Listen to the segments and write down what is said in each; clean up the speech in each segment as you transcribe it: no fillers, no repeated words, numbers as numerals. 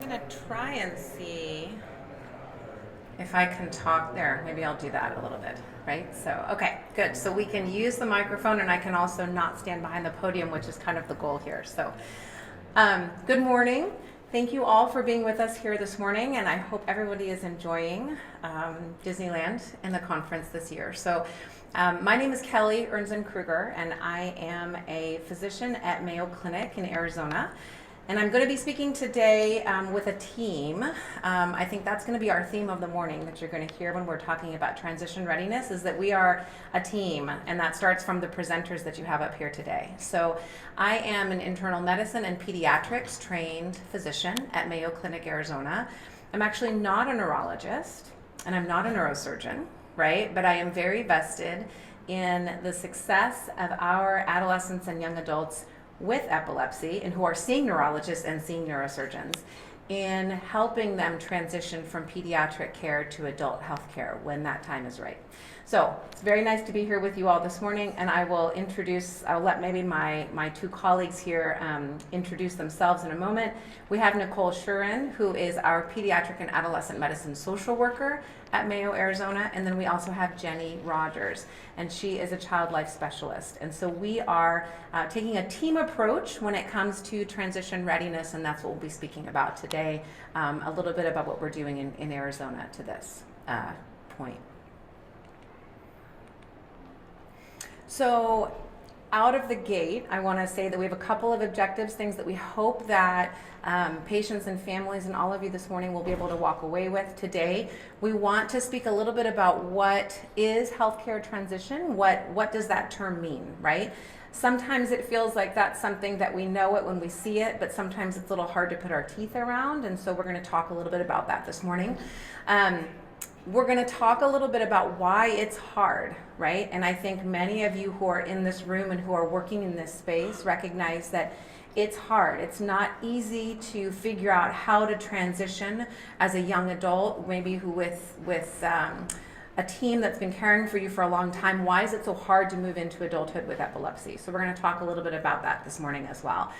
I'm gonna try and see if I can talk there. Maybe I'll do that a little bit, right? So, okay, good. So we can use the microphone and I can also not stand behind the podium, which is kind of the goal here. So, good morning. Thank you all for being with us here this morning, and I hope everybody is enjoying Disneyland and the conference this year. So, my name is Kellie Kruger, and I am a physician at Mayo Clinic in Arizona. And I'm going to be speaking today with a team. I think that's going to be our theme of the morning that you're going to hear when we're talking about transition readiness, is that we are a team, and that starts from the presenters that you have up here today. So I am an internal medicine and pediatrics trained physician at Mayo Clinic, Arizona. I'm actually not a neurologist, and I'm not a neurosurgeon, right? But I am very vested in the success of our adolescents and young adults with epilepsy and who are seeing neurologists and seeing neurosurgeons in helping them transition from pediatric care to adult health care when that time is right. So it's very nice to be here with you all this morning, and I'll let maybe my two colleagues here introduce themselves in a moment. We have Nicole Schuren, who is our pediatric and adolescent medicine social worker at Mayo, Arizona, and then we also have Jenni Rogers, and she is a child life specialist. And so we are taking a team approach when it comes to transition readiness, and that's what we'll be speaking about today, a little bit about what we're doing in Arizona to this point. So out of the gate, I want to say that we have a couple of objectives, things that we hope that patients and families and all of you this morning will be able to walk away with today. We want to speak a little bit about what is healthcare transition, what does that term mean, right? Sometimes it feels like that's something that we know it when we see it, but sometimes it's a little hard to put our teeth around, and so we're going to talk a little bit about that this morning. We're going to talk a little bit about why it's hard, right? And I think many of you who are in this room and who are working in this space recognize that it's hard. It's not easy to figure out how to transition as a young adult, maybe who with a team that's been caring for you for a long time. Why is it so hard to move into adulthood with epilepsy? So we're going to talk a little bit about that this morning as well.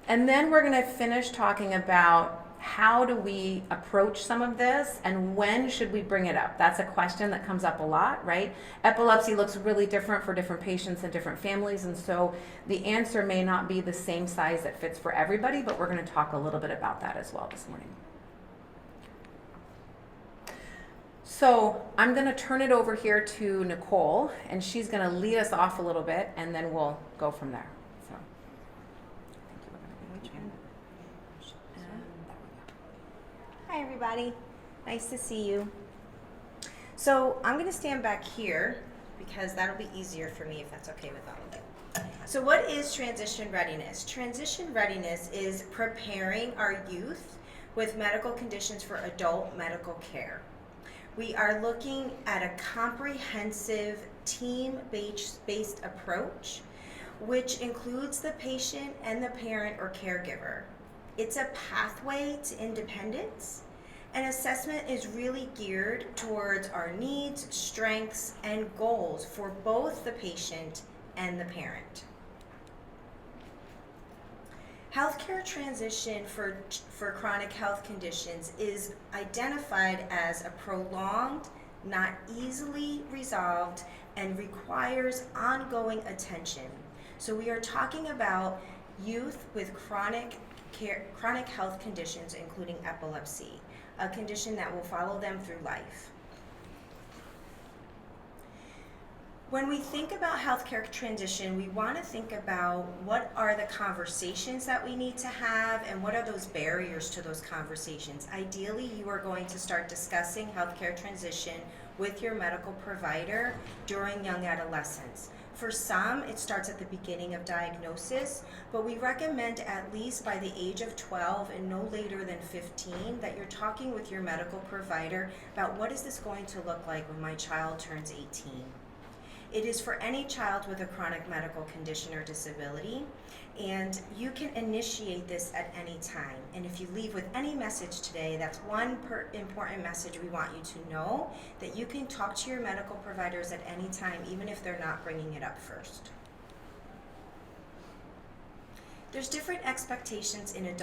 And then we're going to finish talking about how do we approach some of this and when should we bring it up? That's a question that comes up a lot, right? Epilepsy looks really different for different patients and different families, and so the answer may not be the same size that fits for everybody, but we're going to talk a little bit about that as well this morning. So I'm going to turn it over here to Nicole, and she's going to lead us off a little bit, and then we'll go from there. Hi everybody, nice to see you. So I'm going to stand back here because that'll be easier for me if that's okay with all of you. So what is transition readiness? Transition readiness is preparing our youth with medical conditions for adult medical care. We are looking at a comprehensive team-based approach which includes the patient and the parent or caregiver. It's a pathway to independence, and assessment is really geared towards our needs, strengths, and goals for both the patient and the parent. Healthcare transition for chronic health conditions is identified as a prolonged, not easily resolved, and requires ongoing attention. So we are talking about youth with chronic health conditions, including epilepsy, a condition that will follow them through life. When we think about healthcare transition, we want to think about what are the conversations that we need to have and what are those barriers to those conversations. Ideally, you are going to start discussing healthcare transition with your medical provider during young adolescence. For some, it starts at the beginning of diagnosis, but we recommend at least by the age of 12 and no later than 15 that you're talking with your medical provider about what is this going to look like when my child turns 18. It is for any child with a chronic medical condition or disability, and you can initiate this at any time. And if you leave with any message today, that's one important message we want you to know, that you can talk to your medical providers at any time, even if they're not bringing it up first. There's different expectations in an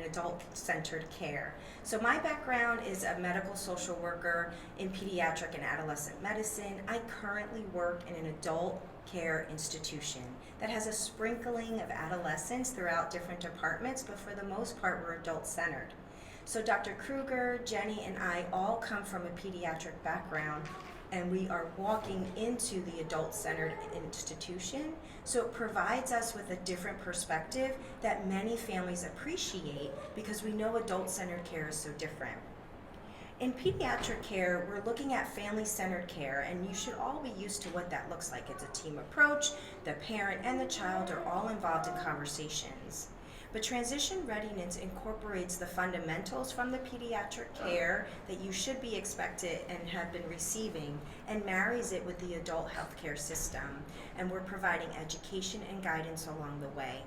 adult-centered care. So my background is a medical social worker in pediatric and adolescent medicine. I currently work in an adult care institution that has a sprinkling of adolescents throughout different departments, but for the most part, we're adult-centered. So Dr. Kruger, Jenni, and I all come from a pediatric background, and we are walking into the adult-centered institution. So it provides us with a different perspective that many families appreciate because we know adult-centered care is so different. In pediatric care, we're looking at family-centered care, and you should all be used to what that looks like. It's a team approach. The parent and the child are all involved in conversations. But transition readiness incorporates the fundamentals from the pediatric care that you should be expected and have been receiving, and marries it with the adult healthcare system. And we're providing education and guidance along the way.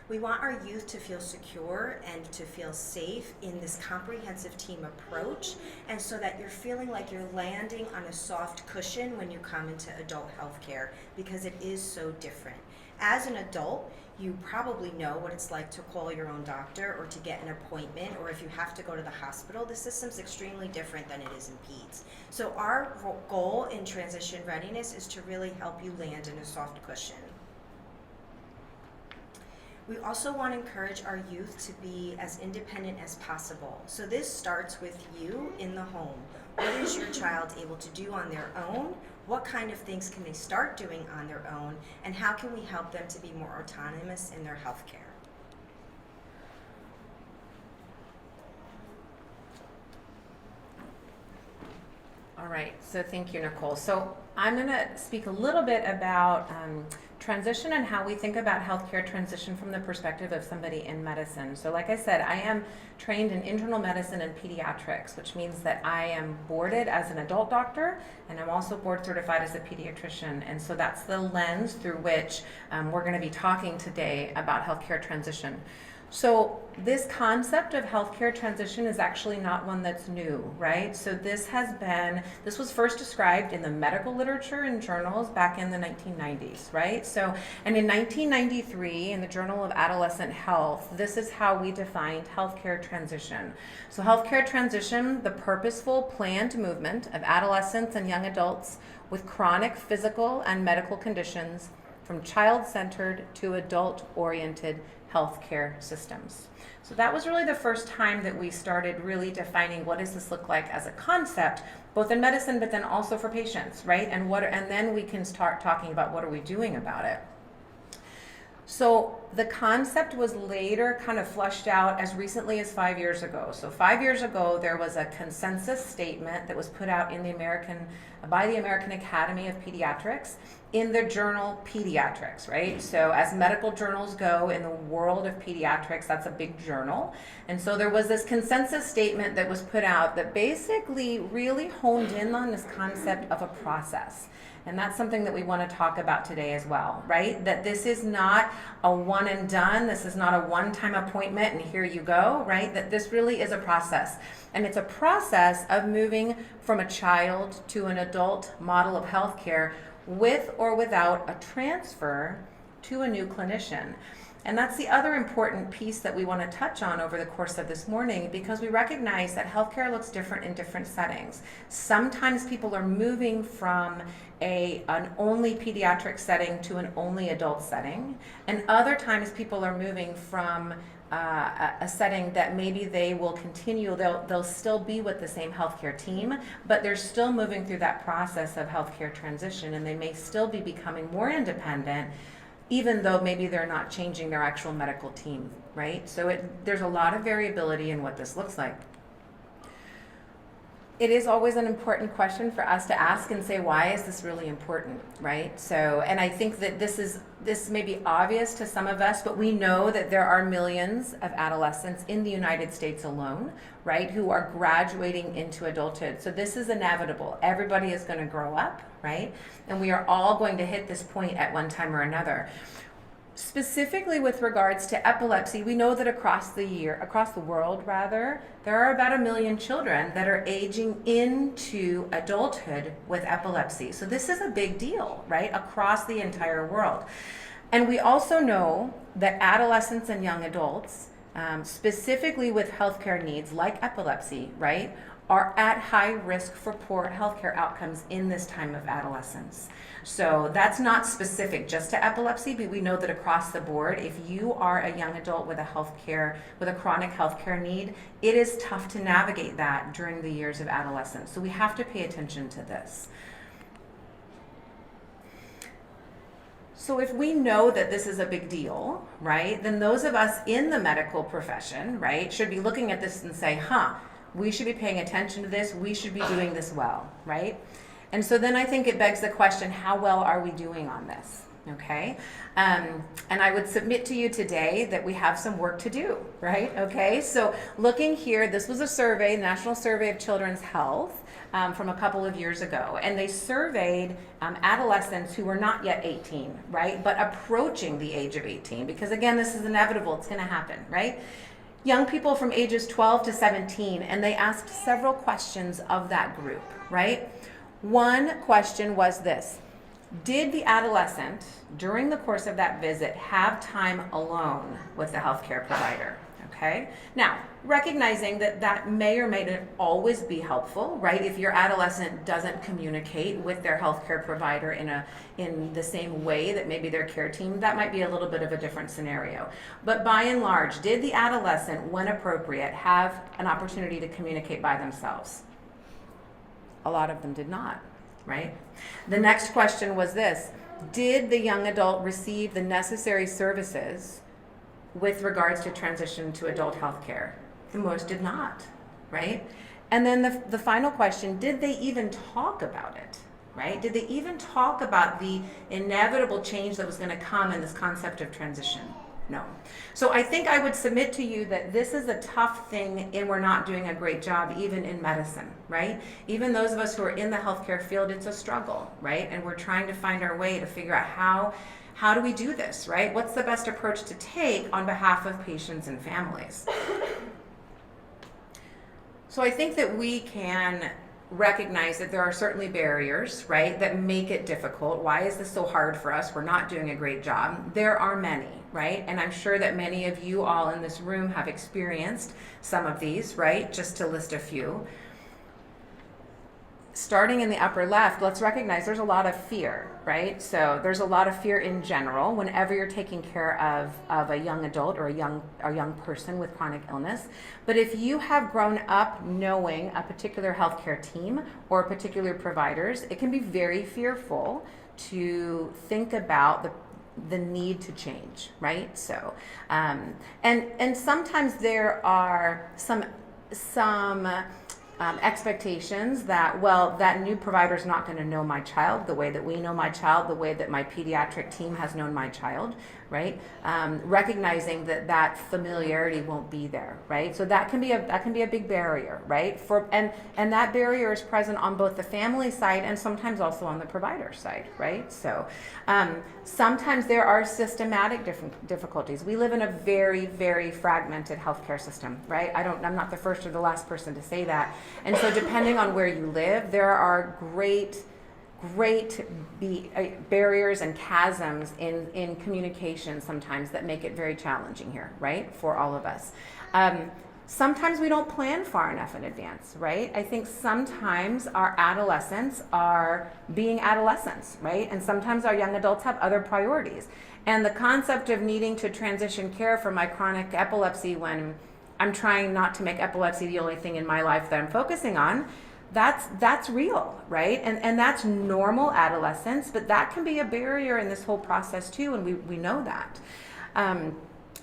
We want our youth to feel secure and to feel safe in this comprehensive team approach, and so that you're feeling like you're landing on a soft cushion when you come into adult healthcare, because it is so different. As an adult, you probably know what it's like to call your own doctor or to get an appointment, or if you have to go to the hospital. The system's extremely different than it is in peds. So our goal in transition readiness is to really help you land in a soft cushion. We also want to encourage our youth to be as independent as possible. So this starts with you in the home. What is your child able to do on their own? What kind of things can they start doing on their own? And how can we help them to be more autonomous in their health care? All right, so thank you, Nicole. So I'm going to speak a little bit about transition and how we think about healthcare transition from the perspective of somebody in medicine. So like I said, I am trained in internal medicine and pediatrics, which means that I am boarded as an adult doctor, and I'm also board certified as a pediatrician. And so that's the lens through which we're going to be talking today about healthcare transition. So this concept of healthcare transition is actually not one that's new, right? So this was first described in the medical literature and journals back in the 1990s, right? So, and in 1993, in the Journal of Adolescent Health, this is how we defined healthcare transition. So healthcare transition, the purposeful, planned movement of adolescents and young adults with chronic physical and medical conditions from child-centered to adult-oriented healthcare systems. So that was really the first time that we started really defining what does this look like as a concept, both in medicine but then also for patients, right? And then we can start talking about what are we doing about it. So the concept was later kind of flushed out as recently as 5 years ago. So 5 years ago, there was a consensus statement that was put out by the American Academy of Pediatrics in the journal Pediatrics, right? So as medical journals go in the world of pediatrics, that's a big journal. And so there was this consensus statement that was put out that basically really honed in on this concept of a process. And that's something that we want to talk about today as well, right? That this is not a one and done, this is not a one-time appointment and here you go, right? That this really is a process. And it's a process of moving from a child to an adult model of healthcare with or without a transfer to a new clinician. And that's the other important piece that we want to touch on over the course of this morning, because we recognize that healthcare looks different in different settings. Sometimes people are moving from an only pediatric setting to an only adult setting, and other times people are moving from a setting that maybe they will continue, they'll still be with the same healthcare team, but they're still moving through that process of healthcare transition, and they may still be becoming more independent, even though maybe they're not changing their actual medical team, right? So there's a lot of variability in what this looks like. It is always an important question for us to ask and say, why is this really important, right? So, and I think that this may be obvious to some of us, but we know that there are millions of adolescents in the United States alone, right, who are graduating into adulthood. So this is inevitable. Everybody is going to grow up, right? And we are all going to hit this point at one time or another. Specifically with regards to epilepsy, we know that across the world, there are about 1 million children that are aging into adulthood with epilepsy. So this is a big deal, right, across the entire world. And we also know that adolescents and young adults, specifically with healthcare needs like epilepsy, right, are at high risk for poor healthcare outcomes in this time of adolescence. So that's not specific just to epilepsy, but we know that across the board, if you are a young adult with a chronic healthcare need, it is tough to navigate that during the years of adolescence. So we have to pay attention to this. So if we know that this is a big deal, right, then those of us in the medical profession, right, should be looking at this and say, we should be paying attention to this, we should be doing this well, right? And so then I think it begs the question, how well are we doing on this, okay? And I would submit to you today that we have some work to do, right, okay? So looking here, this was a survey, National Survey of Children's Health, from a couple of years ago, and they surveyed adolescents who were not yet 18, right, but approaching the age of 18, because again, this is inevitable, it's gonna happen, right? Young people from ages 12 to 17, and they asked several questions of that group, right? One question was this: did the adolescent, during the course of that visit, have time alone with the healthcare provider? Okay. Now, recognizing that that may or may not always be helpful, right? If your adolescent doesn't communicate with their healthcare provider in the same way that maybe their care team, that might be a little bit of a different scenario. But by and large, did the adolescent, when appropriate, have an opportunity to communicate by themselves? A lot of them did not, right? The next question was this: did the young adult receive the necessary services with regards to transition to adult health care? The most did not, right? And then the final question, did they even talk about it, right? Did they even talk about the inevitable change that was going to come in this concept of transition? No. So I think I would submit to you that this is a tough thing, and we're not doing a great job even in medicine, right? Even those of us who are in the healthcare field, it's a struggle, right? And we're trying to find our way to figure out how do we do this, right? What's the best approach to take on behalf of patients and families? So I think that we can recognize that there are certainly barriers, right, that make it difficult. Why is this so hard for us? We're not doing a great job. There are many, right? And I'm sure that many of you all in this room have experienced some of these, right? Just to list a few. Starting in the upper left, let's recognize there's a lot of fear, right? So there's a lot of fear in general whenever you're taking care of a young adult or a young person with chronic illness. But if you have grown up knowing a particular healthcare team or particular providers, it can be very fearful to think about the need to change, right? So, and sometimes there are some expectations that, well, that new provider is not going to know my child the way that we know my child, the way that my pediatric team has known my child, right? Recognizing that familiarity won't be there, right? So that can be a big barrier, right? And that barrier is present on both the family side and sometimes also on the provider side, right? So sometimes there are systematic difficulties. We live in a very, very fragmented healthcare system, right? I'm not the first or the last person to say that. And so depending on where you live, there are great barriers and chasms in communication sometimes that make it very challenging here, right, for all of us. Sometimes we don't plan far enough in advance, right? I think sometimes our adolescents are being adolescents, right? And sometimes our young adults have other priorities. And the concept of needing to transition care for my chronic epilepsy when I'm trying not to make epilepsy the only thing in my life that I'm focusing on, that's real, right? And that's normal adolescence, but that can be a barrier in this whole process too, and we know that.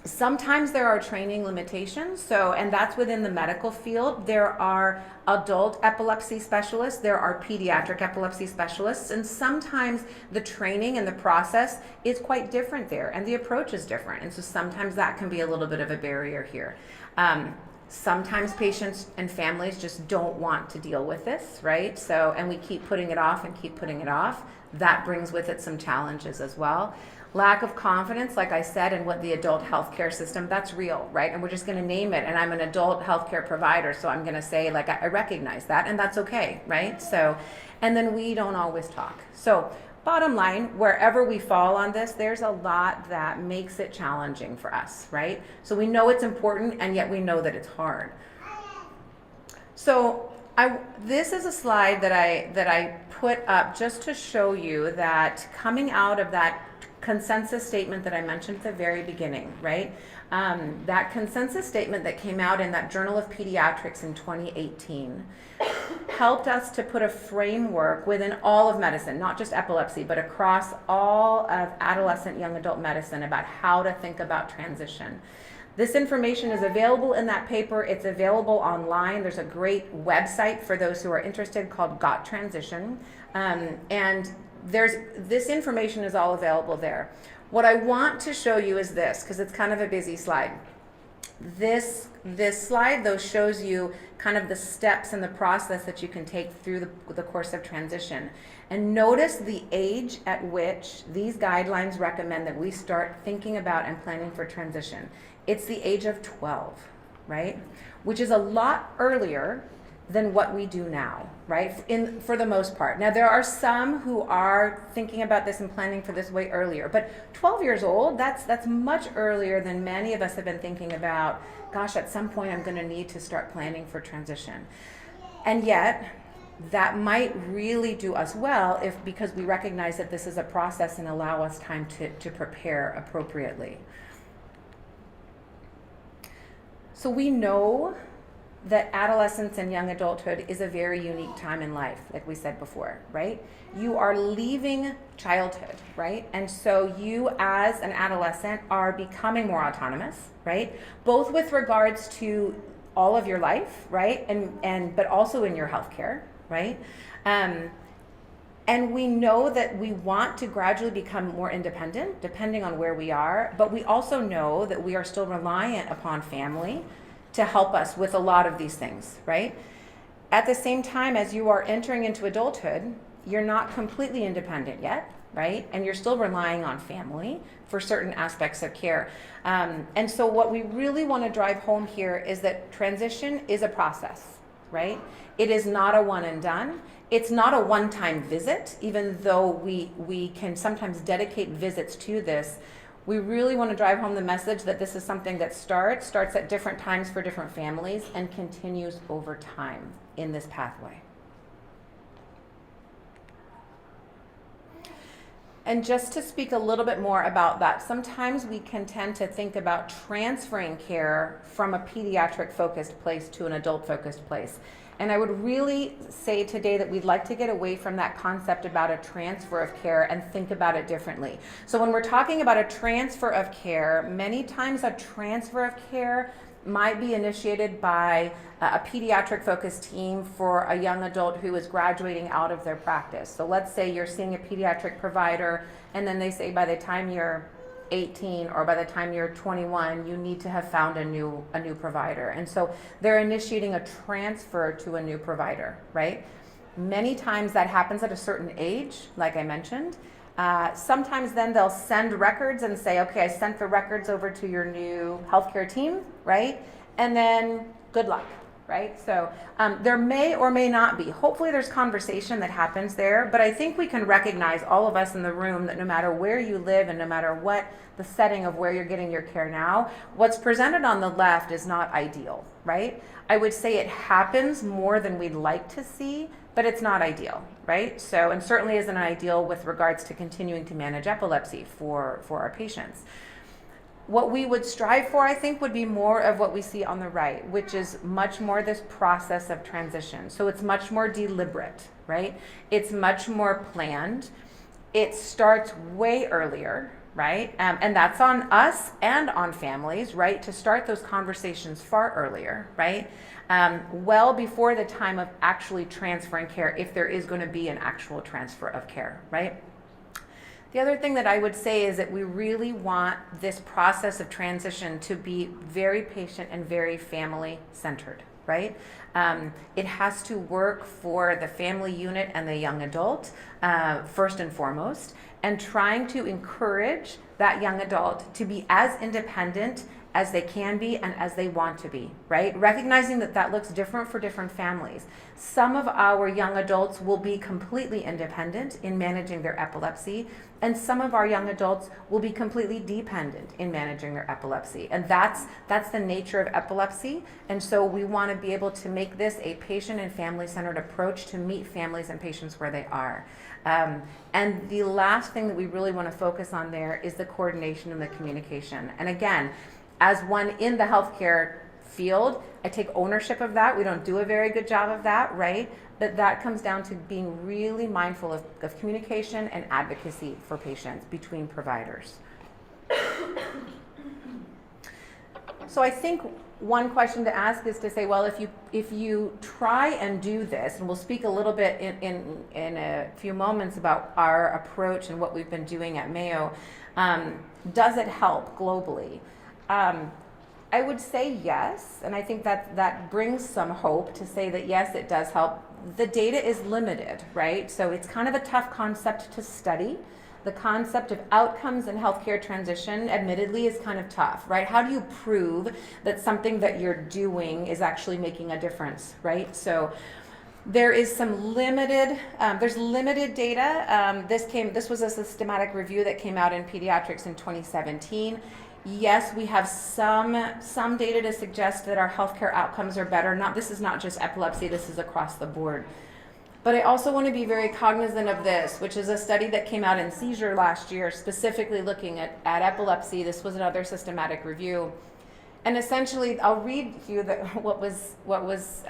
Sometimes there are training limitations, and that's within the medical field. There are adult epilepsy specialists, there are pediatric epilepsy specialists, and sometimes the training and the process is quite different there, and the approach is different, and so sometimes that can be a little bit of a barrier here. Sometimes patients and families just don't want to deal with this, right? So, and we keep putting it off and keep putting it off. That brings with it some challenges as well. Lack of confidence, like I said, in what the adult healthcare system, that's real, right? And we're just going to name it. And I'm an adult healthcare provider, so I'm going to say, I recognize that, and that's okay, right? So, and then we don't always talk. So bottom line, wherever we fall on this, there's a lot that makes it challenging for us, right? So we know it's important, and yet we know that it's hard. So this is a slide that I put up just to show you that coming out of that consensus statement that I mentioned at the very beginning, right? That consensus statement that came out in that Journal of Pediatrics in 2018 helped us to put a framework within all of medicine, not just epilepsy, but across all of adolescent young adult medicine about how to think about transition. This information is available in that paper. It's available online. There's a great website for those who are interested called Got Transition. And this information is all available there. What I want to show you is this, because it's kind of a busy slide. This slide, though, shows you kind of the steps and the process that you can take through the course of transition. And notice the age at which these guidelines recommend that we start thinking about and planning for transition. It's the age of 12, right? Which is a lot earlier than what we do now, right? For the most part. Now, there are some who are thinking about this and planning for this way earlier, but 12 years old, that's much earlier than many of us have been thinking about, gosh, at some point I'm gonna need to start planning for transition. And yet, that might really do us well because we recognize that this is a process and allow us time to prepare appropriately. So we know that adolescence and young adulthood is a very unique time in life, like we said before, right? You are leaving childhood, right? And so you as an adolescent are becoming more autonomous, right? Both with regards to all of your life, right? But also in your healthcare, right? And we know that we want to gradually become more independent, depending on where we are, but we also know that we are still reliant upon family to help us with a lot of these things, right? At the same time, as you are entering into adulthood, you're not completely independent yet, right? And you're still relying on family for certain aspects of care. And so what we really want to drive home here is that transition is a process, right? It is not a one and done. It's not a one-time visit, even though we can sometimes dedicate visits to this. We really want to drive home the message that this is something that starts at different times for different families and continues over time in this pathway. And just to speak a little bit more about that, sometimes we can tend to think about transferring care from a pediatric focused place to an adult focused place. And I would really say today that we'd like to get away from that concept about a transfer of care and think about it differently. So when we're talking about a transfer of care, many times a transfer of care might be initiated by a pediatric focused team for a young adult who is graduating out of their practice. So let's say you're seeing a pediatric provider and then they say by the time you're 18 or by the time you're 21, you need to have found a new provider. And so they're initiating a transfer to a new provider, right? Many times that happens at a certain age, like I mentioned. Sometimes then they'll send records and say, okay, I sent the records over to your new healthcare team, right? And then good luck, right? So there may or may not be. Hopefully there's conversation that happens there, but I think we can recognize, all of us in the room, that no matter where you live and no matter what the setting of where you're getting your care now, what's presented on the left is not ideal, right? I would say it happens more than we'd like to see, but it's not ideal, right? So, and certainly isn't ideal with regards to continuing to manage epilepsy for our patients. What we would strive for, I think, would be more of what we see on the right, which is much more this process of transition. So it's much more deliberate, right? It's much more planned. It starts way earlier, right? And that's on us and on families, right? To start those conversations far earlier, right? Well before the time of actually transferring care, if there is going to be an actual transfer of care, right? The other thing that I would say is that we really want this process of transition to be very patient and very family centered, right? It has to work for the family unit and the young adult, first and foremost, and trying to encourage that young adult to be as independent as they can be and as they want to be, right? Recognizing that that looks different for different families. Some of our young adults will be completely independent in managing their epilepsy, and some of our young adults will be completely dependent in managing their epilepsy. And that's the nature of epilepsy. And so we want to be able to make this a patient and family-centered approach to meet families and patients where they are. And the last thing that we really want to focus on there is the coordination and the communication. And again, as one in the healthcare field, I take ownership of that. We don't do a very good job of that, right? But that comes down to being really mindful of communication and advocacy for patients between providers. So I think one question to ask is to say, well, if you try and do this, and we'll speak a little bit in a few moments about our approach and what we've been doing at Mayo, does it help globally? I would say yes, and I think that brings some hope to say that yes, it does help. The data is limited, right? So it's kind of a tough concept to study. The concept of outcomes in healthcare transition, admittedly, is kind of tough, right? How do you prove that something that you're doing is actually making a difference, right? So there is some limited, there's limited data. This was a systematic review that came out in Pediatrics in 2017. Yes, we have some data to suggest that our healthcare outcomes are better. This is not just epilepsy, this is across the board. But I also want to be very cognizant of this, which is a study that came out in seizure last year, specifically looking at epilepsy. This was another systematic review. And essentially, I'll read you what was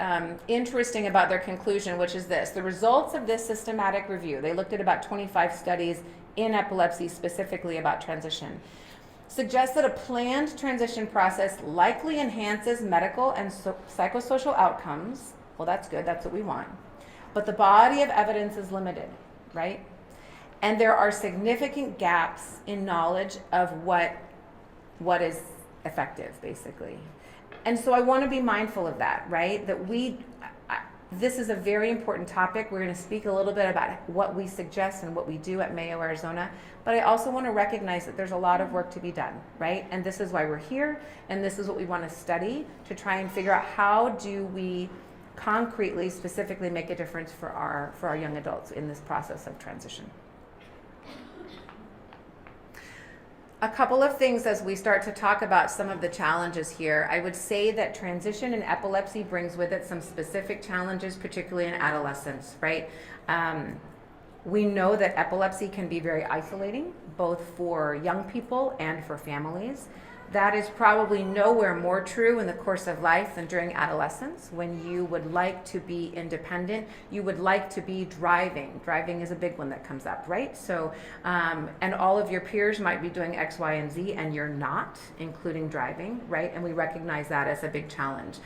interesting about their conclusion, which is this. The results of this systematic review, they looked at about 25 studies in epilepsy, specifically about transition, suggests that a planned transition process likely enhances medical and psychosocial outcomes. Well, that's good, that's what we want. But the body of evidence is limited, right? And there are significant gaps in knowledge of what is effective, basically. And so I want to be mindful of that, right? That this is a very important topic. We're going to speak a little bit about what we suggest and what we do at Mayo, Arizona. But I also want to recognize that there's a lot of work to be done, right? And this is why we're here, and this is what we want to study to try and figure out how do we concretely, specifically make a difference for our young adults in this process of transition. A couple of things as we start to talk about some of the challenges here. I would say that transition in epilepsy brings with it some specific challenges, particularly in adolescence, right? We know that epilepsy can be very isolating, both for young people and for families. That is probably nowhere more true in the course of life than during adolescence, when you would like to be independent, you would like to be driving. Driving is a big one that comes up, right? So, and all of your peers might be doing X, Y, and Z, and you're not, including driving, right? And we recognize that as a big challenge.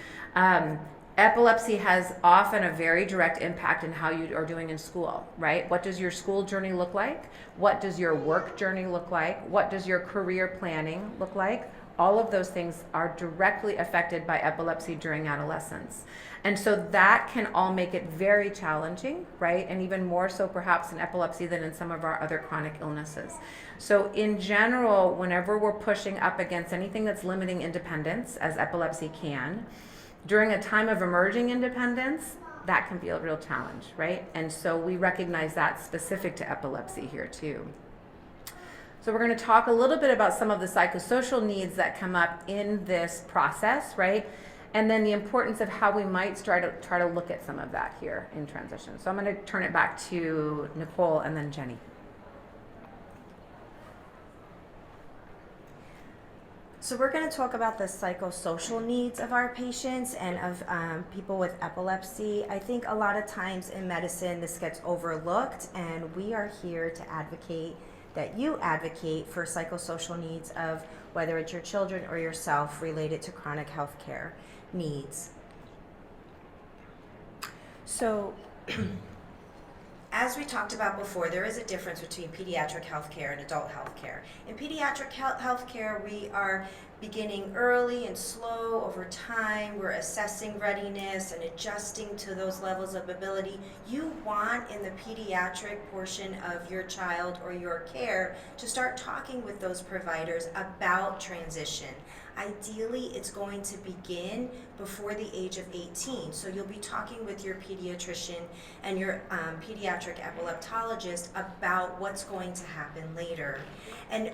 Epilepsy has often a very direct impact in how you are doing in school, right? What does your school journey look like? What does your work journey look like? What does your career planning look like? All of those things are directly affected by epilepsy during adolescence. And so that can all make it very challenging, right? And even more so perhaps in epilepsy than in some of our other chronic illnesses. So in general, whenever we're pushing up against anything that's limiting independence, as epilepsy can, during a time of emerging independence, that can be a real challenge, right? And so we recognize that specific to epilepsy here too. So we're going to talk a little bit about some of the psychosocial needs that come up in this process, right? And then the importance of how we might try to look at some of that here in transition. So I'm going to turn it back to Nicole and then Jenni. So we're going to talk about the psychosocial needs of our patients and of people with epilepsy. I think a lot of times in medicine this gets overlooked, and we are here to advocate that you advocate for psychosocial needs of whether it's your children or yourself related to chronic health care needs. So as we talked about before, there is a difference between pediatric healthcare and adult healthcare. In pediatric healthcare, we are beginning early and slow over time. We're assessing readiness and adjusting to those levels of ability. You want in the pediatric portion of your child or your care to start talking with those providers about transition. Ideally, it's going to begin before the age of 18. So you'll be talking with your pediatrician and your pediatric epileptologist about what's going to happen later. And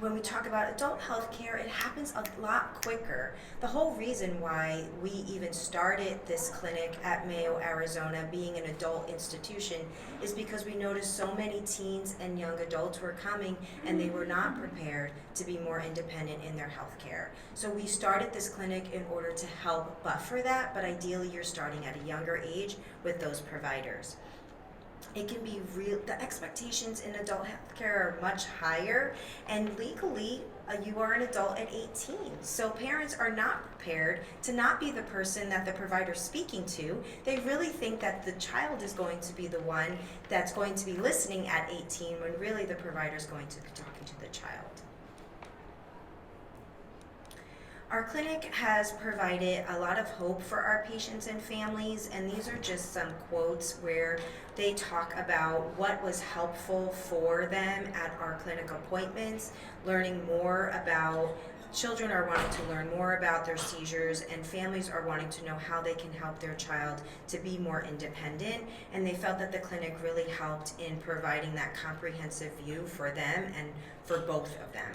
when we talk about adult health care, it happens a lot quicker. The whole reason why we even started this clinic at Mayo, Arizona, being an adult institution, is because we noticed so many teens and young adults were coming and they were not prepared to be more independent in their health care. So we started this clinic in order to help buffer that, but ideally you're starting at a younger age with those providers. It can be real, the expectations in adult healthcare are much higher, and legally you are an adult at 18. So parents are not prepared to not be the person that the provider's speaking to. They really think that the child is going to be the one that's going to be listening at 18, when really the provider's going to be talking to the child. Our clinic has provided a lot of hope for our patients and families, and these are just some quotes where they talk about what was helpful for them at our clinic appointments, learning more about, children are wanting to learn more about their seizures, and families are wanting to know how they can help their child to be more independent, and they felt that the clinic really helped in providing that comprehensive view for them and for both of them.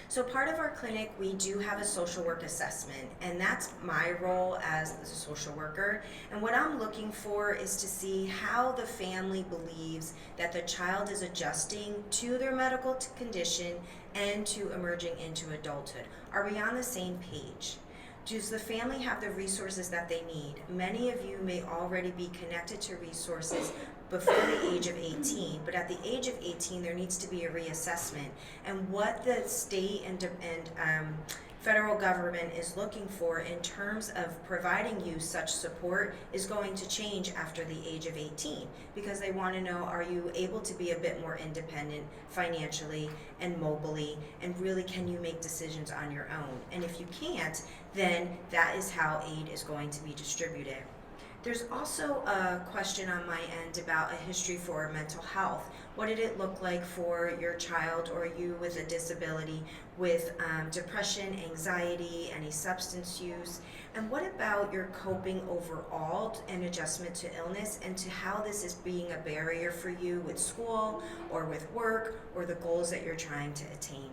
So part of our clinic, we do have a social work assessment, and that's my role as a social worker. And what I'm looking for is to see how the family believes that the child is adjusting to their medical condition and to emerging into adulthood. Are we on the same page? Does the family have the resources that they need? Many of you may already be connected to resources before the age of 18, but at the age of 18 there needs to be a reassessment, and what the state and federal government is looking for in terms of providing you such support is going to change after the age of 18, because they want to know, are you able to be a bit more independent financially and mobily, and really can you make decisions on your own? And if you can't, then that is how aid is going to be distributed. There's also a question on my end about a history for mental health. What did it look like for your child or you with a disability with depression, anxiety, any substance use? And what about your coping overall and adjustment to illness, and to how this is being a barrier for you with school or with work or the goals that you're trying to attain?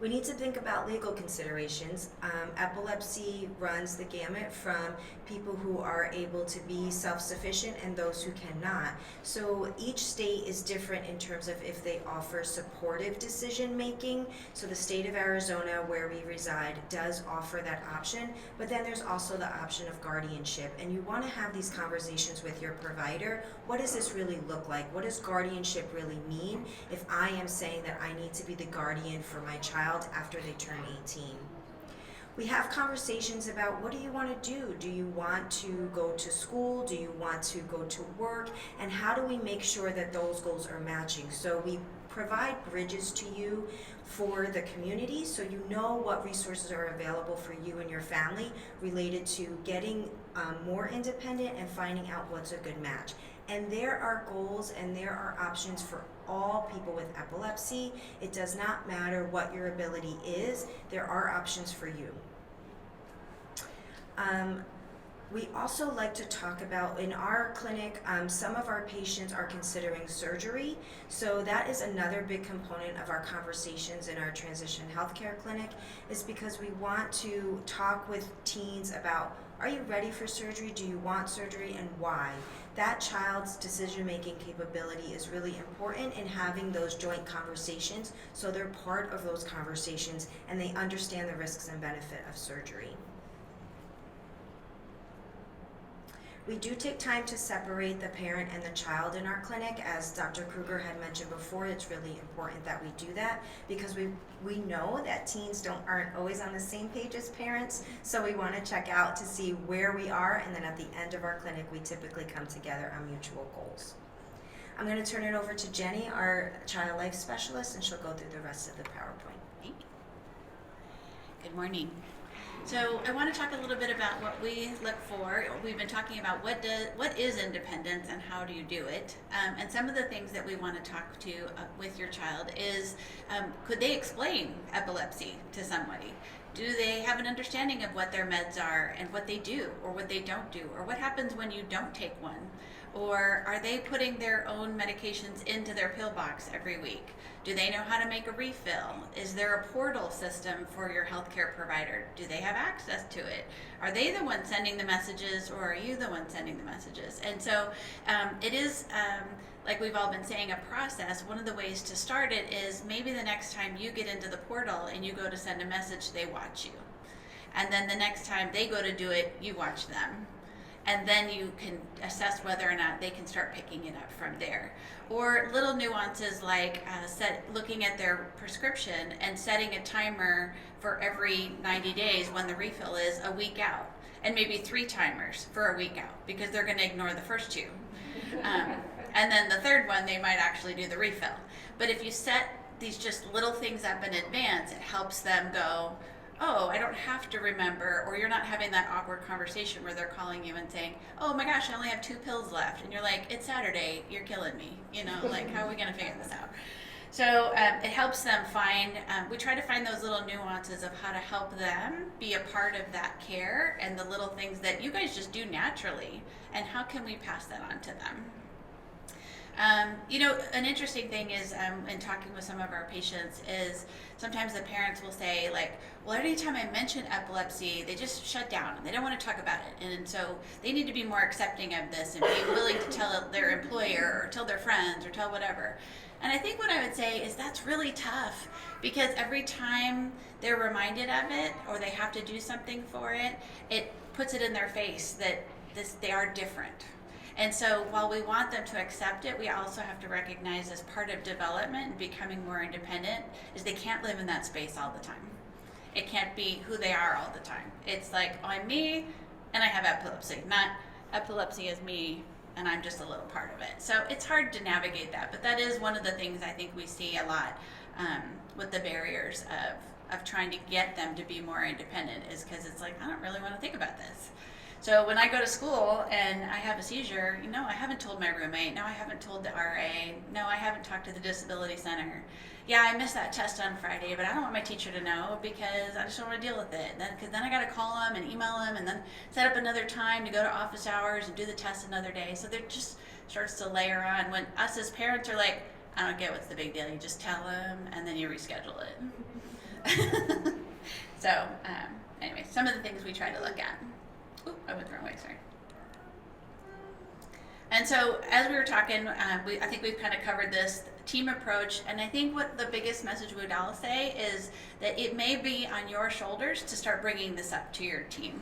We need to think about legal considerations. Epilepsy runs the gamut from people who are able to be self-sufficient and those who cannot. So each state is different in terms of if they offer supportive decision making. So the state of Arizona, where we reside, does offer that option, but then there's also the option of guardianship, and you want to have these conversations with your provider. What does this really look like? What does guardianship really mean if I am saying that I need to be the guardian for my child after they turn 18? We have conversations about, what do you want to do? Do you want to go to school? Do you want to go to work? And how do we make sure that those goals are matching? So we provide bridges to you for the community, so you know what resources are available for you and your family related to getting more independent and finding out what's a good match. And there are goals and there are options for all people with epilepsy. It does not matter what your ability is, there are options for you. We also like to talk about, in our clinic, some of our patients are considering surgery. So that is another big component of our conversations in our transition healthcare clinic, is because we want to talk with teens about, are you ready for surgery? Do you want surgery, and why? That child's decision-making capability is really important in having those joint conversations, so they're part of those conversations and they understand the risks and benefit of surgery. We do take time to separate the parent and the child in our clinic. As Dr. Kruger had mentioned before, it's really important that we do that, because we know that teens aren't always on the same page as parents, so we want to check out to see where we are, and then at the end of our clinic we typically come together on mutual goals. I'm going to turn it over to Jenny, our child life specialist, and she'll go through the rest of the PowerPoint. Thank you. Good morning. So I want to talk a little bit about what we look for. We've been talking about what is independence and how do you do it. And some of the things that we want to talk to with your child is, could they explain epilepsy to somebody? Do they have an understanding of what their meds are and what they do or what they don't do, or what happens when you don't take one? Or are they putting their own medications into their pill box every week? Do they know how to make a refill? Is there a portal system for your healthcare provider? Do they have access to it? Are they the one sending the messages, or are you the one sending the messages? And so it is, like we've all been saying, a process. One of the ways to start it is maybe the next time you get into the portal and you go to send a message, they watch you. And then the next time they go to do it, you watch them. And then you can assess whether or not they can start picking it up from there. Or little nuances like looking at their prescription and setting a timer for every 90 days when the refill is a week out. And maybe 3 timers for a week out, because they're going to ignore the first 2. And then the third one, they might actually do the refill. But if you set these just little things up in advance, it helps them go, oh, I don't have to remember, or you're not having that awkward conversation where they're calling you and saying, oh my gosh, I only have 2 pills left. And you're like, it's Saturday, you're killing me. You know, like, how are we going to figure this out? So it helps them find, we try to find those little nuances of how to help them be a part of that care and the little things that you guys just do naturally, and how can we pass that on to them? An interesting thing is, in talking with some of our patients, is sometimes the parents will say, like, well, anytime I mention epilepsy, they just shut down and they don't want to talk about it. And so they need to be more accepting of this and be willing to tell their employer or tell their friends or tell whatever. And I think what I would say is that's really tough, because every time they're reminded of it or they have to do something for it, it puts it in their face that they are different. And so while we want them to accept it, we also have to recognize, as part of development and becoming more independent, is they can't live in that space all the time. It can't be who they are all the time. It's like, oh, I'm me and I have epilepsy, not epilepsy is me and I'm just a little part of it. So it's hard to navigate that, but that is one of the things I think we see a lot with the barriers of trying to get them to be more independent, is because it's like, I don't really want to think about this. So when I go to school and I have a seizure, I haven't told my roommate. No, I haven't told the RA. No, I haven't talked to the disability center. Yeah, I missed that test on Friday, but I don't want my teacher to know, because I just don't want to deal with it. Because then I got to call them and email them and then set up another time to go to office hours and do the test another day. So there just starts to layer on, when us as parents are like, I don't get what's the big deal. You just tell them and then you reschedule it. So anyway, some of the things we try to look at. Oop, I went the wrong way, sorry. And so as we were talking, I think we've kind of covered this team approach, and I think what the biggest message we would all say is that it may be on your shoulders to start bringing this up to your team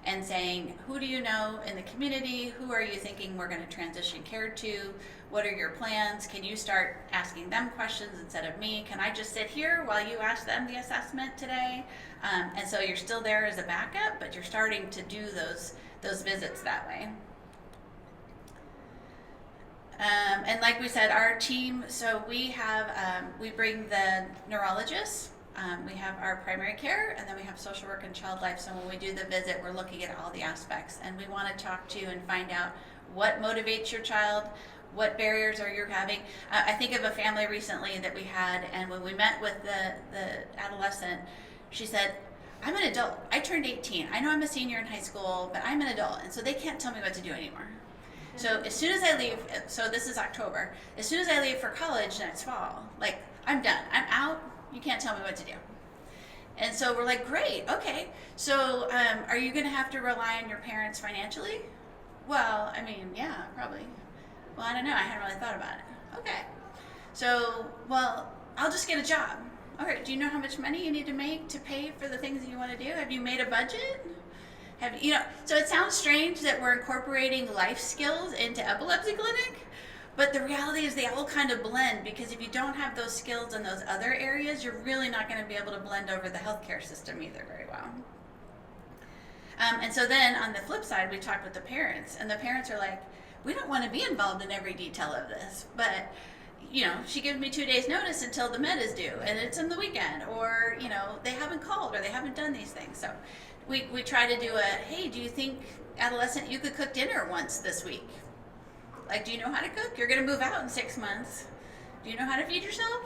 and saying, who do you know in the community? Who are you thinking we're going to transition care to? What are your plans? Can you start asking them questions instead of me? Can I just sit here while you ask them the assessment today? And so you're still there as a backup, but you're starting to do those visits that way. And like we said, our team, so we bring the neurologists, we have our primary care, and then we have social work and child life. So when we do the visit, we're looking at all the aspects, and we want to talk to you and find out what motivates your child, what barriers are you having. I think of a family recently that we had, and when we met with the adolescent, she said, I'm an adult. I turned 18. I know I'm a senior in high school, but I'm an adult, and so they can't tell me what to do anymore. So as soon as I leave, so this is October, as soon as I leave for college next fall, like, I'm done. I'm out. You can't tell me what to do. And so we're like, great, okay. So are you going to have to rely on your parents financially? Well, I mean, yeah, probably. Well, I don't know. I hadn't really thought about it. Okay. So, well, I'll just get a job. All right, do you know how much money you need to make to pay for the things that you want to do? Have you made a budget? So it sounds strange that we're incorporating life skills into epilepsy clinic, but the reality is they all kind of blend, because if you don't have those skills in those other areas, you're really not going to be able to blend over the healthcare system either very well. And so then on the flip side, we talked with the parents, and the parents are like, we don't want to be involved in every detail of this, but she gives me 2 days notice until the med is due and it's in the weekend, or, they haven't called or they haven't done these things. So we try to do hey, do you think, adolescent, you could cook dinner once this week? Like, do you know how to cook? You're going to move out in 6 months. Do you know how to feed yourself?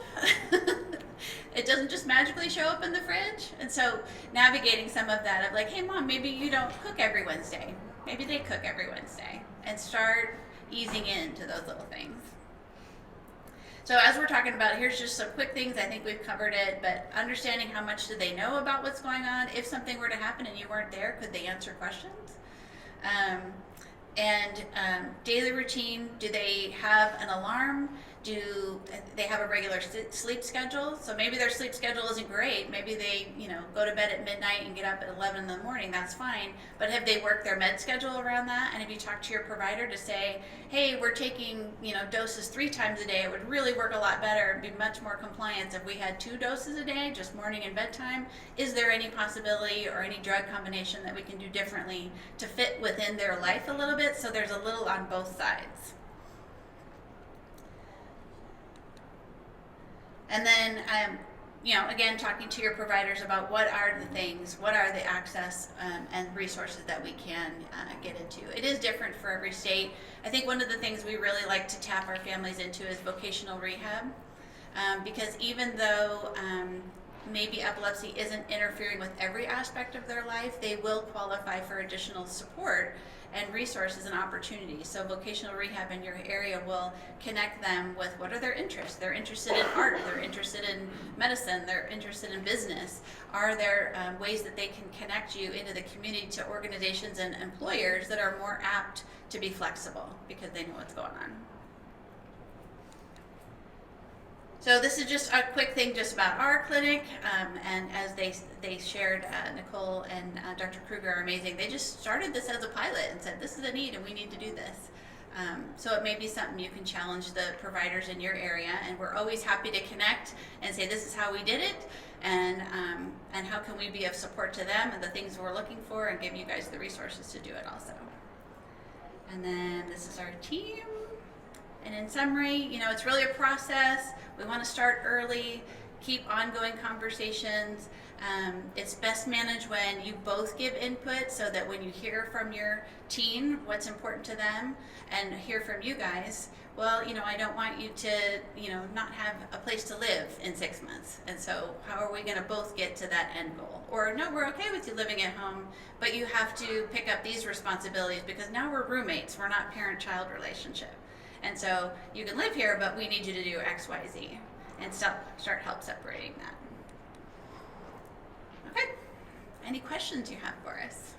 It doesn't just magically show up in the fridge. And so navigating some of that of like, hey mom, maybe you don't cook every Wednesday. Maybe they cook every Wednesday, and start easing into those little things. So as we're talking about, here's just some quick things. I think we've covered it, but understanding how much do they know about what's going on. If something were to happen and you weren't there, could they answer questions? Daily routine, do they have an alarm? Do they have a regular sleep schedule? So maybe their sleep schedule isn't great. Maybe they, go to bed at midnight and get up at 11 in the morning. That's fine. But have they worked their med schedule around that? And have you talked to your provider to say, hey, we're taking, doses 3 times a day. It would really work a lot better and be much more compliant if we had 2 doses a day, just morning and bedtime. Is there any possibility or any drug combination that we can do differently to fit within their life a little bit, so there's a little on both sides? And then, again, talking to your providers about what are the things, what are the access and resources that we can get into. It is different for every state. I think one of the things we really like to tap our families into is vocational rehab, because even though maybe epilepsy isn't interfering with every aspect of their life, they will qualify for additional support and resources and opportunities. So vocational rehab in your area will connect them with what are their interests. They're interested in art, they're interested in medicine, they're interested in business. Are there ways that they can connect you into the community to organizations and employers that are more apt to be flexible because they know what's going on? So this is just a quick thing just about our clinic, and as they shared, Nicole and Dr. Kruger are amazing. They just started this as a pilot and said, this is a need and we need to do this. So it may be something you can challenge the providers in your area, and we're always happy to connect and say this is how we did it, and how can we be of support to them and the things we're looking for, and give you guys the resources to do it also. And then this is our team. And in summary, it's really a process. We want to start early, keep ongoing conversations. It's best managed when you both give input, so that when you hear from your teen what's important to them and hear from you guys, well, I don't want you to, not have a place to live in 6 months. And so how are we going to both get to that end goal? Or no, we're okay with you living at home, but you have to pick up these responsibilities because now we're roommates. We're not parent-child relationship. And so you can live here, but we need you to do X, Y, Z, and start help separating that. Okay. Any questions you have for us?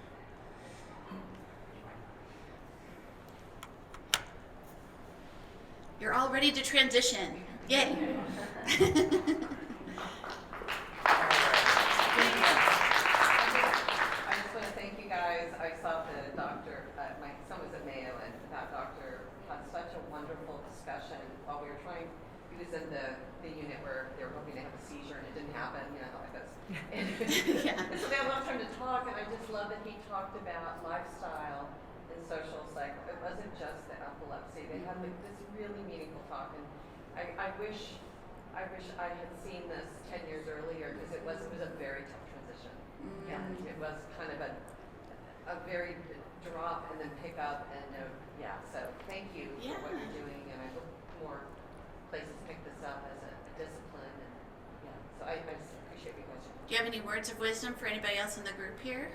You're all ready to transition. Yay. I just want to thank you guys. I saw the doctor, my son was at Mayo, and that doctor had such a wonderful discussion while we were trying. He was in the unit where they were hoping to have a seizure and it didn't happen, how it goes. And, and so they had a lot of time to talk, and I just love that he talked about lifestyle and social cycle. It wasn't just the epilepsy. They had this really meaningful talk, and I wish I had seen this 10 years earlier, because it was a very tough transition. And it was kind of a very drop and then pick up, and so thank you for what you're doing, and I hope more places pick this up as a discipline, and so I just appreciate you guys. Do you have any words of wisdom for anybody else in the group here?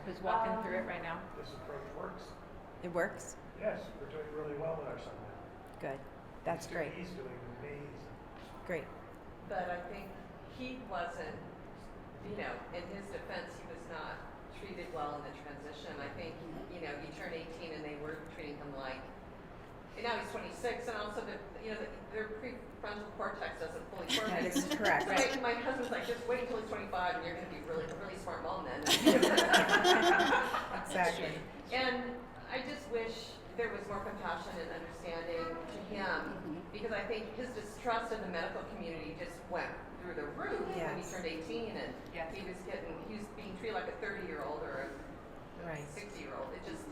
Who's walking through it right now? This approach works. It works? Yes, we're doing really well with our son now. Good. That's great. He's doing amazing. Great. But I think he wasn't, in his defense, he was not treated well in the transition. I think, you turn 18 and they were treating him like, now he's 26, and also their prefrontal cortex doesn't fully formate. That is correct. So my husband's like, just wait until he's 25 and you're going to be a really smart mom then. Exactly. And I just wish there was more compassion and understanding to him, because I think his distrust of the medical community just went through the roof when he turned 18, and he was being treated like a 30-year-old or a 60-year-old. It just,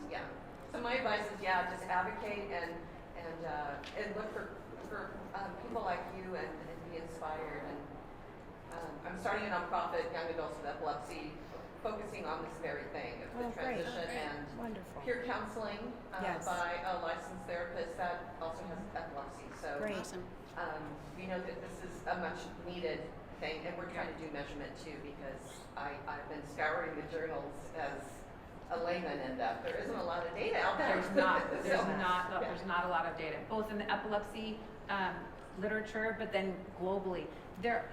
So my advice is, just advocate and look for for people like you and be inspired. And I'm starting a nonprofit, Young Adults with Epilepsy, focusing on this very thing of the great. transition and Wonderful. peer counseling Yes. by a licensed therapist that also has epilepsy. So Great. Awesome. we know that this is a much needed thing, and we're trying to do measurement too, because I've been scouring the journals as a layman, and there isn't a lot of data out there. There's not Yeah. there's not a lot of data, both in the epilepsy literature, but then globally.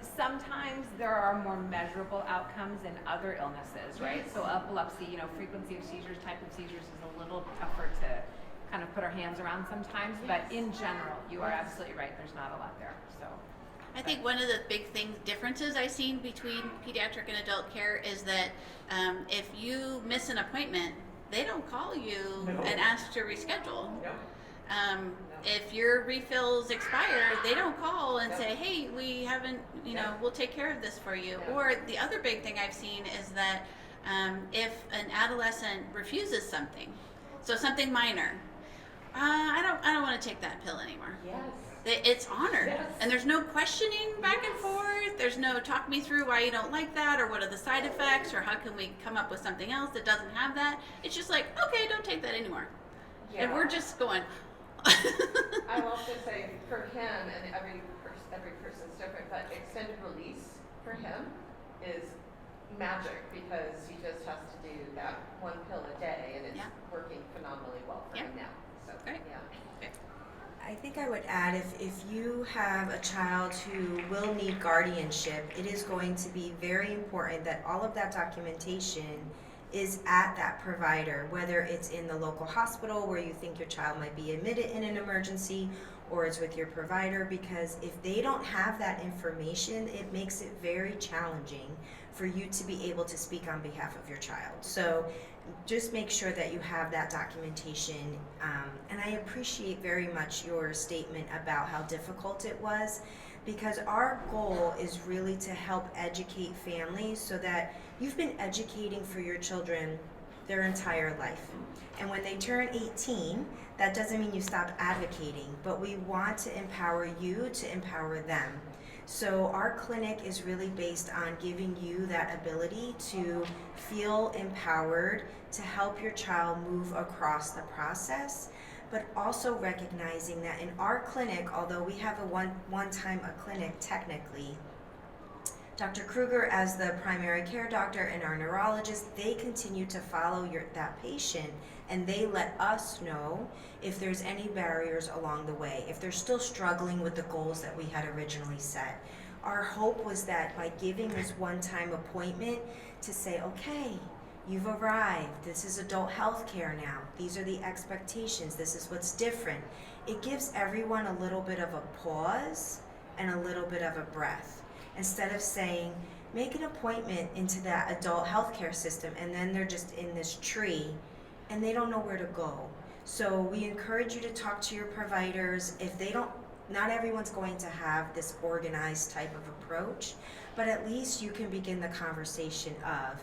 Sometimes there are more measurable outcomes in other illnesses, right? So epilepsy, frequency of seizures, type of seizures is a little tougher to kind of put our hands around sometimes, but in general, you are absolutely right, there's not a lot there, so. I think one of the big differences I've seen between pediatric and adult care is that if you miss an appointment, they don't call you and ask to reschedule. Yep. If your refills expire, they don't call and say, hey, we haven't, we'll take care of this for you. Yeah. Or the other big thing I've seen is that if an adolescent refuses something, so something minor, I don't want to take that pill anymore. Yes. It's honored, Yes. and there's no questioning back and forth. There's no talk me through why you don't like that, or what are the side effects, or how can we come up with something else that doesn't have that. It's just like, okay, don't take that anymore. And we're just going. I will also say for him, and every person's different, but extended release for him is magic, because he just has to do that one pill a day, and it's Yeah. working phenomenally well for Yeah. him now. So Great. yeah. I think I would add, if you have a child who will need guardianship, it is going to be very important that all of that documentation is at that provider, whether it's in the local hospital where you think your child might be admitted in an emergency, or it's with your provider, because if they don't have that information, it makes it very challenging for you to be able to speak on behalf of your child. So just make sure that you have that documentation. And I appreciate very much your statement about how difficult it was, because our goal is really to help educate families so that you've been educating for your children their entire life. And when they turn 18, that doesn't mean you stop advocating, but we want to empower you to empower them. So our clinic is really based on giving you that ability to feel empowered to help your child move across the process, but also recognizing that in our clinic, although we have a one-time clinic technically, Dr. Kruger as the primary care doctor and our neurologist, they continue to follow that patient, and they let us know if there's any barriers along the way, if they're still struggling with the goals that we had originally set. Our hope was that by giving this one-time appointment to say, okay, you've arrived, this is adult health care now, these are the expectations, this is what's different. It gives everyone a little bit of a pause and a little bit of a breath. Instead of saying, make an appointment into that adult healthcare system, and then they're just in this tree and they don't know where to go. So we encourage you to talk to your providers. If they don't, not everyone's going to have this organized type of approach, but at least you can begin the conversation of,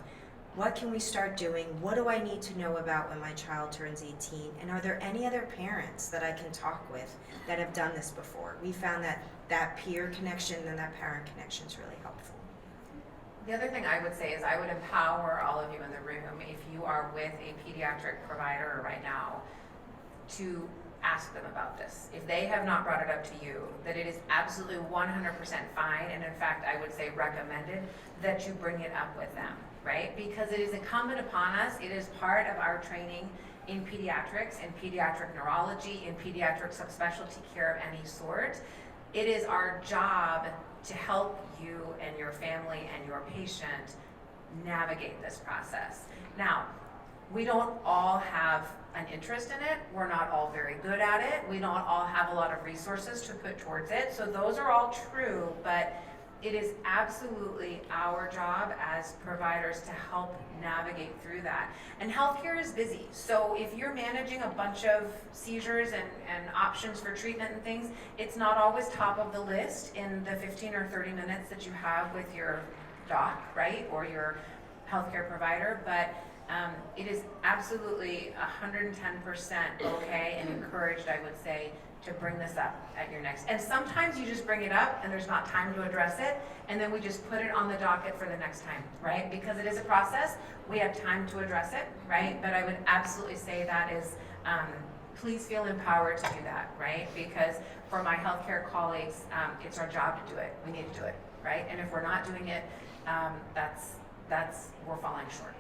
what can we start doing? What do I need to know about when my child turns 18? And are there any other parents that I can talk with that have done this before? We found that peer connection and that parent connection is really helpful. The other thing I would say is I would empower all of you in the room, if you are with a pediatric provider right now, to ask them about this. If they have not brought it up to you, that it is absolutely 100% fine, and in fact I would say recommended, that you bring it up with them, right? Because it is incumbent upon us, it is part of our training in pediatrics, in pediatric neurology, in pediatric subspecialty care of any sort. It is our job to help you and your family and your patient navigate this process. Now, we don't all have an interest in it. We're not all very good at it. We don't all have a lot of resources to put towards it. So those are all true, but it is absolutely our job as providers to help navigate through that. And healthcare is busy. So if you're managing a bunch of seizures and options for treatment and things, it's not always top of the list in the 15 or 30 minutes that you have with your doc, right? Or your healthcare provider. But it is absolutely 110% okay and encouraged, I would say, to bring this up at your next, and sometimes you just bring it up and there's not time to address it, and then we just put it on the docket for the next time, right? Because it is a process, we have time to address it, right? But I would absolutely say that is, please feel empowered to do that, right? Because for my healthcare colleagues, it's our job to do it. We need to do it, right? And if we're not doing it, we're falling short.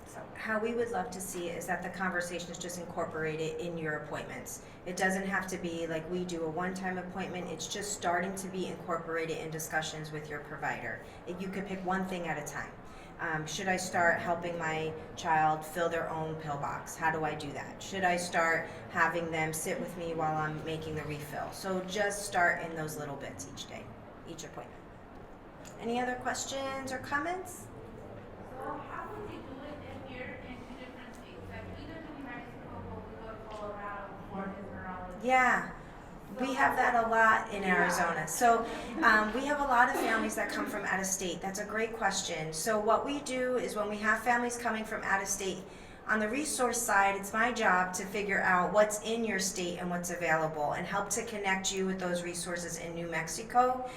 So. How we would love to see it is that the conversation is just incorporated in your appointments. It doesn't have to be like we do a one-time appointment. It's just starting to be incorporated in discussions with your provider. You could pick one thing at a time. Should I start helping my child fill their own pill box? How do I do that? Should I start having them sit with me while I'm making the refill? So just start in those little bits each day, each appointment. Any other questions or comments? So how would you do it if you're in two different states? Like we live in New Mexico, but we go to Colorado for his neurology. Yeah, we have that a lot in Arizona. So we have a lot of families that come from out of state. That's a great question. So what we do is when we have families coming from out of state, on the resource side, it's my job to figure out what's in your state and what's available and help to connect you with those resources in New Mexico.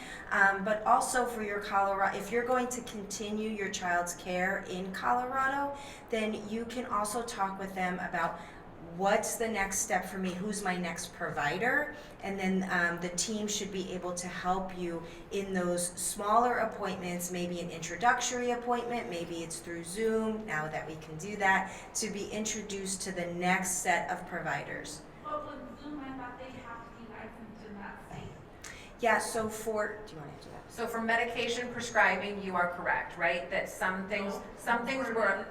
But also for your Colorado, if you're going to continue your child's care in Colorado, then you can also talk with them about what's the next step for me, who's my next provider, and then the team should be able to help you in those smaller appointments, maybe an introductory appointment, maybe it's through Zoom, now that we can do that, to be introduced to the next set of providers. But with Zoom, I thought they have to be licensed in that state. Yeah, so for, do you want to answer that? So for medication prescribing, you are correct, right? That some things were.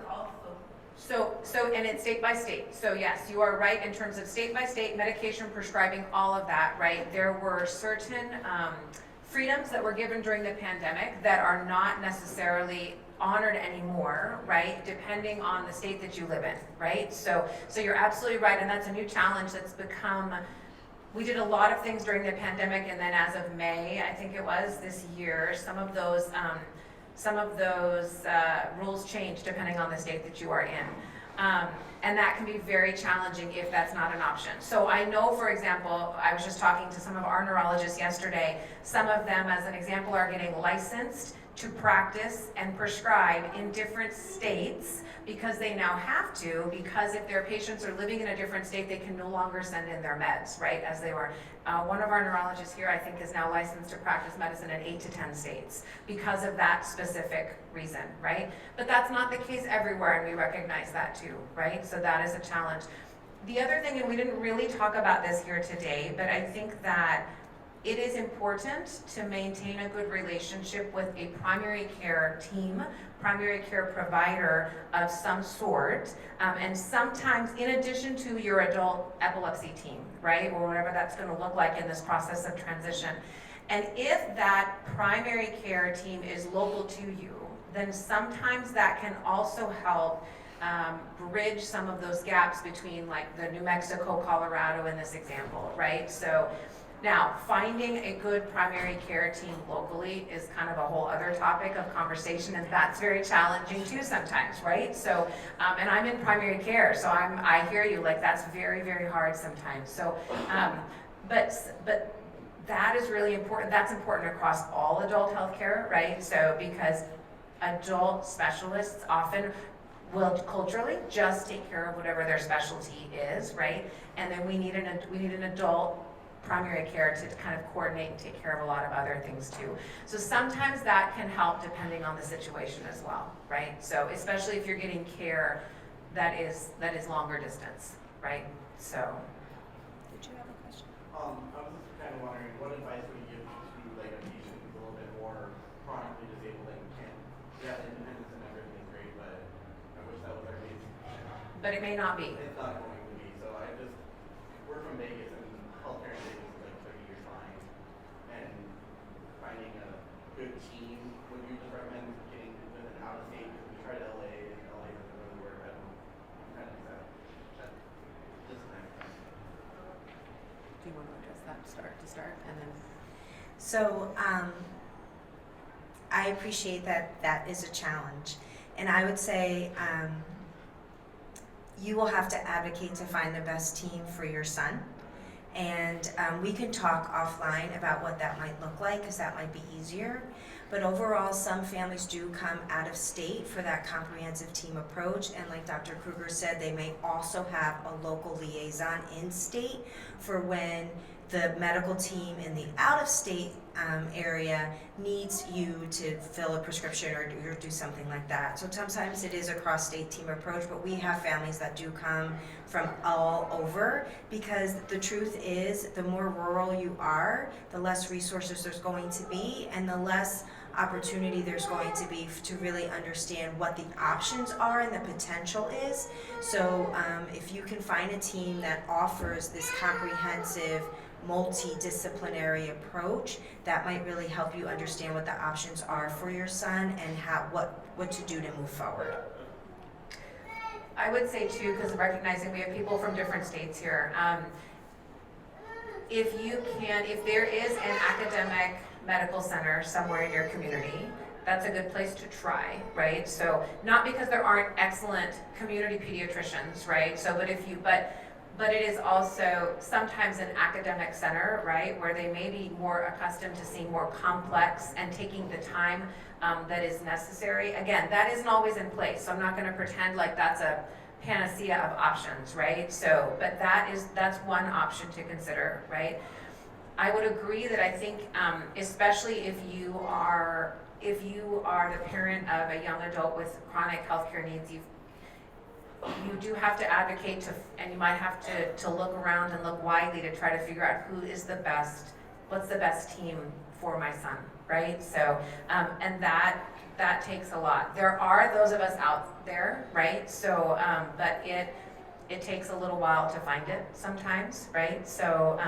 So, and it's state by state. So yes, you are right in terms of state by state medication prescribing, all of that, right? There were certain freedoms that were given during the pandemic that are not necessarily honored anymore, right? Depending on the state that you live in, right? So you're absolutely right, and that's a new challenge that's become. We did a lot of things during the pandemic, and then as of May, I think it was this year, some of those rules change depending on the state that you are in. And that can be very challenging if that's not an option. So I know, for example, I was just talking to some of our neurologists yesterday. Some of them, as an example, are getting licensed to practice and prescribe in different states because they now have to, because if their patients are living in a different state, they can no longer send in their meds, right, as they were. One of our neurologists here, I think, is now licensed to practice medicine in 8 to 10 states because of that specific reason, right? But that's not the case everywhere, and we recognize that too, right? So that is a challenge. The other thing, and we didn't really talk about this here today, but I think that it is important to maintain a good relationship with a primary care team, primary care provider of some sort, and sometimes in addition to your adult epilepsy team, right, or whatever that's going to look like in this process of transition. And if that primary care team is local to you, then sometimes that can also help bridge some of those gaps between like the New Mexico, Colorado in this example, right? So now, finding a good primary care team locally is kind of a whole other topic of conversation, and that's very challenging too sometimes, right? So, and I'm in primary care, so I hear you, like that's very, very hard sometimes. So, but that is really important. That's important across all adult healthcare, right? So, because adult specialists often will culturally just take care of whatever their specialty is, right? And then we need an adult primary care to kind of coordinate and take care of a lot of other things too. So sometimes that can help depending on the situation as well, right? So especially if you're getting care that is longer distance, right? So. Did you have a question? I was just kind of wondering, what advice would you give to like a patient who's a little bit more chronically disabled and can't, yeah, independence and everything is great, but I wish that was our case. But it may not be. It's not going to be, so we're from Vegas and healthcare in Vegas is like 30 years behind, and finding a good team, would you just recommend getting with an out of state? Because we tried LA and LA doesn't really work. I'm kind of sad. Just an example. Do you want to address that to start and then? So I appreciate that is a challenge. And I would say you will have to advocate to find the best team for your son. And we can talk offline about what that might look like, because that might be easier. But overall, some families do come out of state for that comprehensive team approach. And like Dr. Kruger said, they may also have a local liaison in state for when the medical team in the out-of-state area needs you to fill a prescription or do something like that. So sometimes it is a cross-state team approach, but we have families that do come from all over, because the truth is, the more rural you are, the less resources there's going to be, and the less opportunity there's going to be to really understand what the options are and the potential is. So if you can find a team that offers this comprehensive multidisciplinary approach, that might really help you understand what the options are for your son and what to do to move forward. I would say too, because recognizing we have people from different states here, if there is an academic medical center somewhere in your community, that's a good place to try, right? So not because there aren't excellent community pediatricians, right? So, but it is also sometimes an academic center, right, where they may be more accustomed to seeing more complex and taking the time that is necessary. Again, that isn't always in place, so I'm not going to pretend like that's a panacea of options, right? So, but that's one option to consider, right? I would agree that I think, especially if you are the parent of a young adult with chronic healthcare needs, you do have to advocate and you might have to look around and look widely to try to figure out what's the best team for my son, right? So, and that takes a lot. There are those of us out there, right? So, but it takes a little while to find it sometimes, right? So,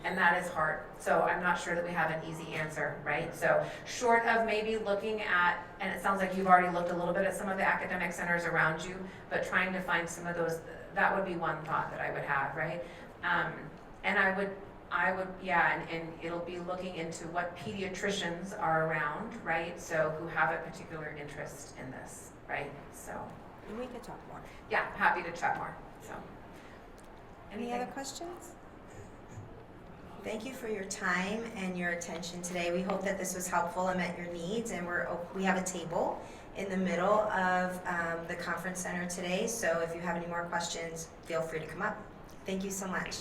and that is hard. So I'm not sure that we have an easy answer, right? So short of maybe looking at, and it sounds like you've already looked a little bit at some of the academic centers around you, but trying to find some of those, that would be one thought that I would have, right? And I would, yeah, and it'll be looking into what pediatricians are around, right? So who have a particular interest in this, right? So. And we could talk more. Yeah, happy to chat more, so. Any other questions? Thank you for your time and your attention today. We hope that this was helpful and met your needs, and we have a table in the middle of the conference center today, so if you have any more questions, feel free to come up. Thank you so much.